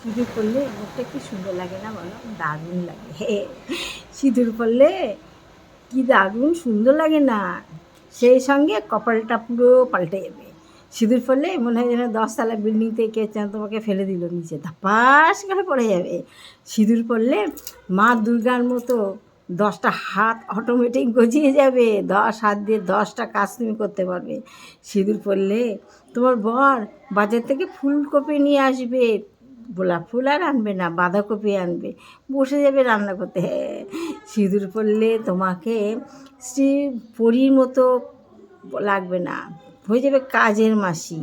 সিঁদুর পরলে মুখটা কি সুন্দর লাগে না বলো? দারুণ লাগে। সিঁদুর পরলে কি দারুণ সুন্দর লাগে না? সেই সঙ্গে কপালটা পুরো পাল্টে যাবে। সিঁদুর পরলে মনে হয় যেন 10 তলা বিল্ডিং থেকে যেন তোমাকে ফেলে দিল নিচে, ধাপাস করে পড়ে যাবে। সিঁদুর পরলে মা দুর্গার মতো 10টা হাত অটোমেটিক গজিয়ে যাবে। 10 হাত দিয়ে 10টা কাজ তুমি করতে পারবে। সিঁদুর পরলে তোমার বর বাজার থেকে ফুলকপি নিয়ে আসবে, গোলাপ ফুল আর আনবে না, বাঁধাকপি আনবে, বসে যাবে রান্না করতে। হ্যাঁ, সিঁদুর পরলে তোমাকে শ্রী পরীর মতো লাগবে না, হয়ে যাবে কাজের মাসি।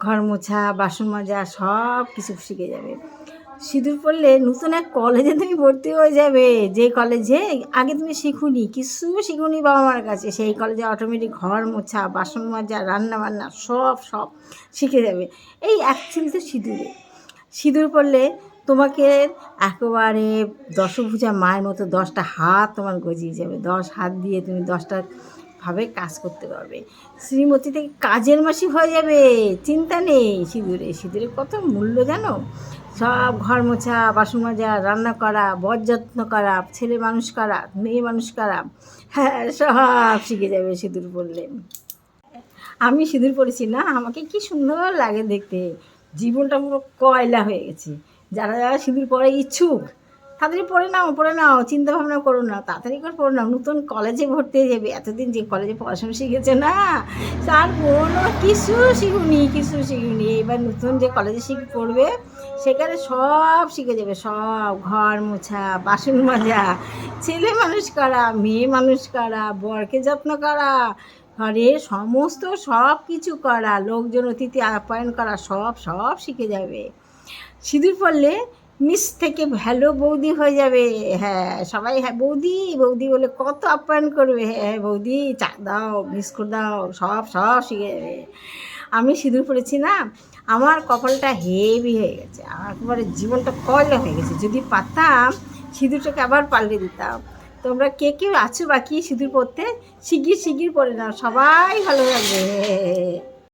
ঘর মোছা, বাসন মাজা সব কিছু শিখে যাবে। সিঁদুর পরলে নতুন এক কলেজে তুমি ভর্তি হয়ে যাবে, যে কলেজে আগে তুমি শিখুনি, কিছু শিখুনি বাবা মার কাছে, সেই কলেজে অটোমেটিক ঘর মোছা, বাসন মাজা, রান্না বান্না সব সব শিখে যাবে এই এক চিলতে সিঁদুরে। সিঁদুর পরলে তোমাকে একেবারে দশভুজা মায়ের মতো 10টা হাত তোমার গজিয়ে যাবে। 10 হাত দিয়ে তুমি 10টা ভাবে কাজ করতে পারবে। শ্রীমতী থেকে কাজের মাসি হয়ে যাবে, চিন্তা নেই। সিঁদুরে সিঁদুরে কত মূল্য জানো? সব ঘর মোছা, বাসন মাজা, রান্না করা, বর যত্ন করা, ছেলে মানুষ করা, মেয়ে মানুষ করা, হ্যাঁ সব শিখে যাবে সিঁদুর পরলে। আমি সিঁদুর পরেছি না, আমাকে কি সুন্দর লাগে দেখতে, জীবনটা পুরো কয়লা হয়ে গেছে। যারা যারা সিঁদুর পরে ইচ্ছুক তাড়াতাড়ি পড়ে নাও, চিন্তা ভাবনা করো না, তাড়াতাড়ি করে পড়ে নাও। নতুন কলেজে ভর্তি হয়ে যাবে। এতদিন যে কলেজে পড়াশোনা শিখেছে না, তার কোনো কিছু শিখুনি। এবার নতুন যে কলেজে পড়বে সেখানে সব শিখে যাবে। সব ঘর মোছা, বাসন মাজা, ছেলে মানুষ করা, মেয়ে মানুষ করা, বরকে যত্ন করা, ঘরের সমস্ত সব কিছু করা, লোকজন অতিথি আপ্যায়ন করা, সব সব শিখে যাবে। সিঁদুর পরলে মিস থেকে হ্যালো বৌদি হয়ে যাবে। হ্যাঁ, সবাই হ্যাঁ বৌদি বৌদি বলে কত আপ্যায়ন করবে। হ্যাঁ বৌদি, চা দাও, বিস্কুট দাও, সব সব শিখে যাবে। আমি সিঁদুর পরেছি না, আমার কপালটা হেভি হয়ে গেছে, আমার একেবারে জীবনটা কয়লা হয়ে গেছে। যদি পারতাম সিঁদুরটাকে আবার পাল্টে দিতাম। তোমরা কে কেউ আছো বাকি সিঁদুর পরতে? শিগগির পরে নাও, সবাই ভালো লাগবে।